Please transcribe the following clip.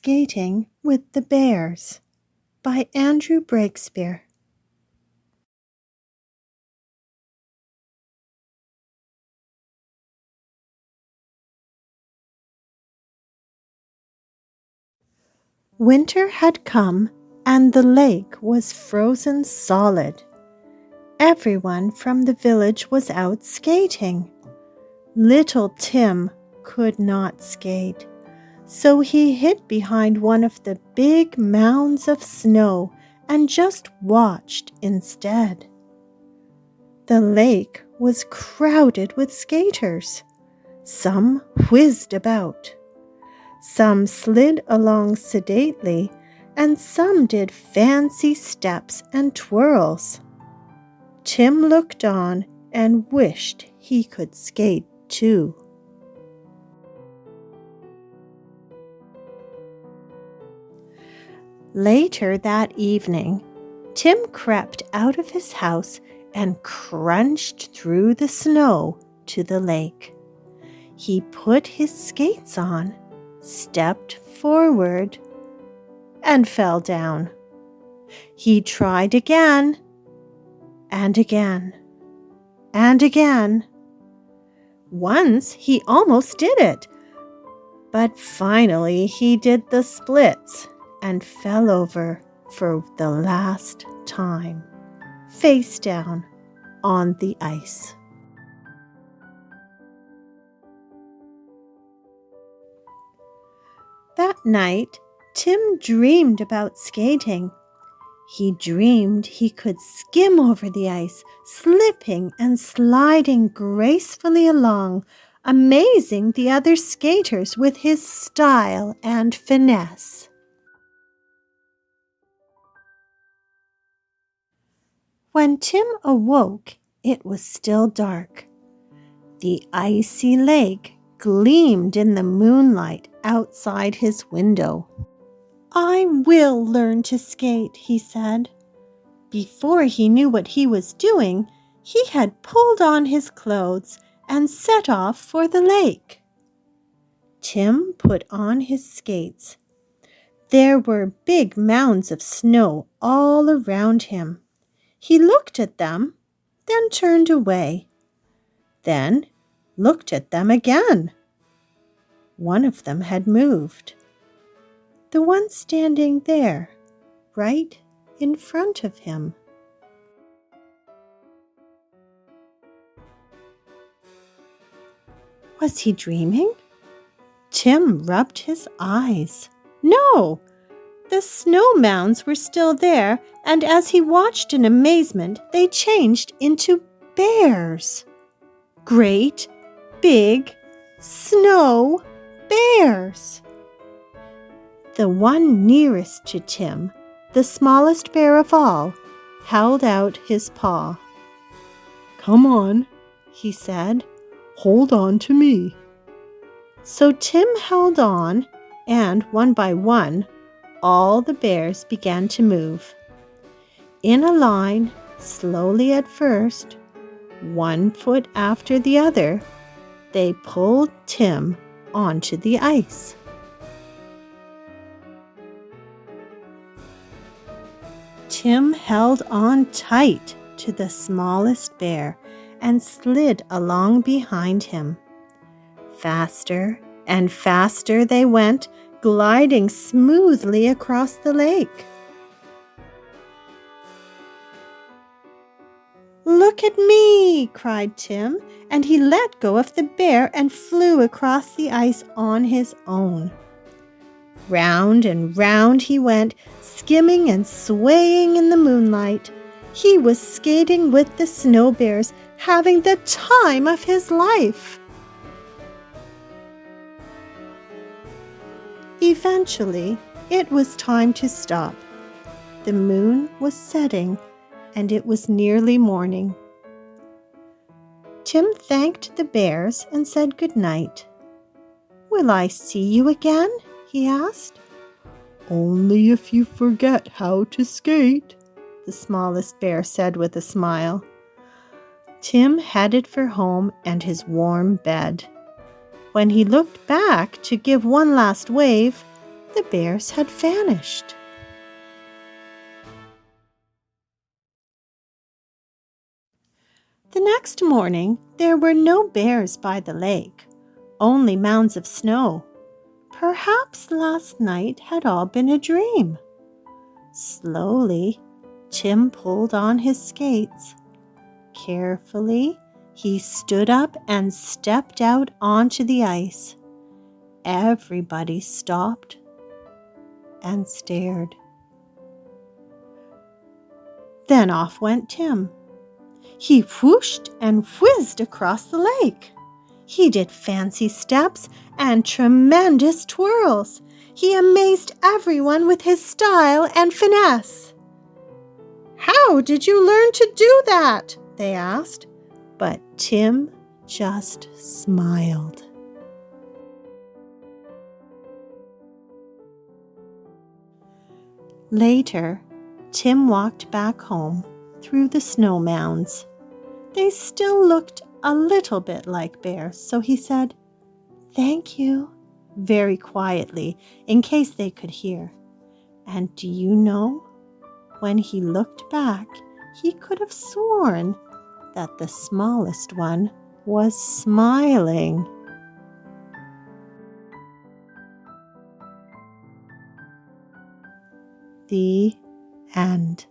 Skating with the Bears by Andr Breakspeare. Winter had come, and the lake was frozen solid. Everyone from the village was out skating. Little Tim could not skate, so he hid behind one of the big mounds of snow and just watched instead. The lake was crowded with skaters. Some whizzed about. Some slid along sedately, and some did fancy steps and twirls. Tim looked on and wished he could skate too. Later that evening, Tim crept out of his house and crunched through the snow to the lake. He put his skates on, stepped forward, and fell down. He tried again, and again, and again. Once he almost did it, but finally he did the splits and fell over for the last time, face down on the ice. That night, Tim dreamed about skating. He dreamed he could skim over the ice, slipping and sliding gracefully along, amazing the other skaters with his style and finesse. When Tim awoke, it was still dark. The icy lake gleamed in the moonlight outside his window. "I will learn to skate," he said. Before he knew what he was doing, he had pulled on his clothes and set off for the lake. Tim put on his skates. There were big mounds of snow all around him. He looked at them, then turned away. Then looked at them again. One of them had moved. The one standing there, right in front of him. Was he dreaming? Tim rubbed his eyes. No! The snow mounds were still there, and as he watched in amazement, they changed into bears. Great, big, snow bears. The one nearest to Tim, the smallest bear of all, held out his paw. "Come on," he said. "Hold on to me." So Tim held on, and one by one, all the bears began to move. In a line, slowly at first, one foot after the other, they pulled Tim onto the ice. Tim held on tight to the smallest bear and slid along behind him. Faster and faster they went, gliding smoothly across the lake. "Look at me!" cried Tim, and he let go of the bear and flew across the ice on his own. Round and round he went, skimming and swaying in the moonlight. He was skating with the snow bears, having the time of his life. Eventually, it was time to stop. The moon was setting, and it was nearly morning. Tim thanked the bears and said good night. "Will I see you again?" he asked. "Only if you forget how to skate," the smallest bear said with a smile. Tim headed for home and his warm bed. When he looked back to give one last wave, the bears had vanished. The next morning, there were no bears by the lake, only mounds of snow. Perhaps last night had all been a dream. Slowly, Tim pulled on his skates. Carefully, he stood up and stepped out onto the ice. Everybody stopped and stared. Then off went Tim. He whooshed and whizzed across the lake. He did fancy steps and tremendous twirls. He amazed everyone with his style and finesse. "How did you learn to do that?" they asked. But Tim just smiled. Later, Tim walked back home through the snow mounds. They still looked a little bit like bears, so he said, "Thank you," very quietly, in case they could hear. And do you know, when he looked back, he could have sworn that the smallest one was smiling. The end.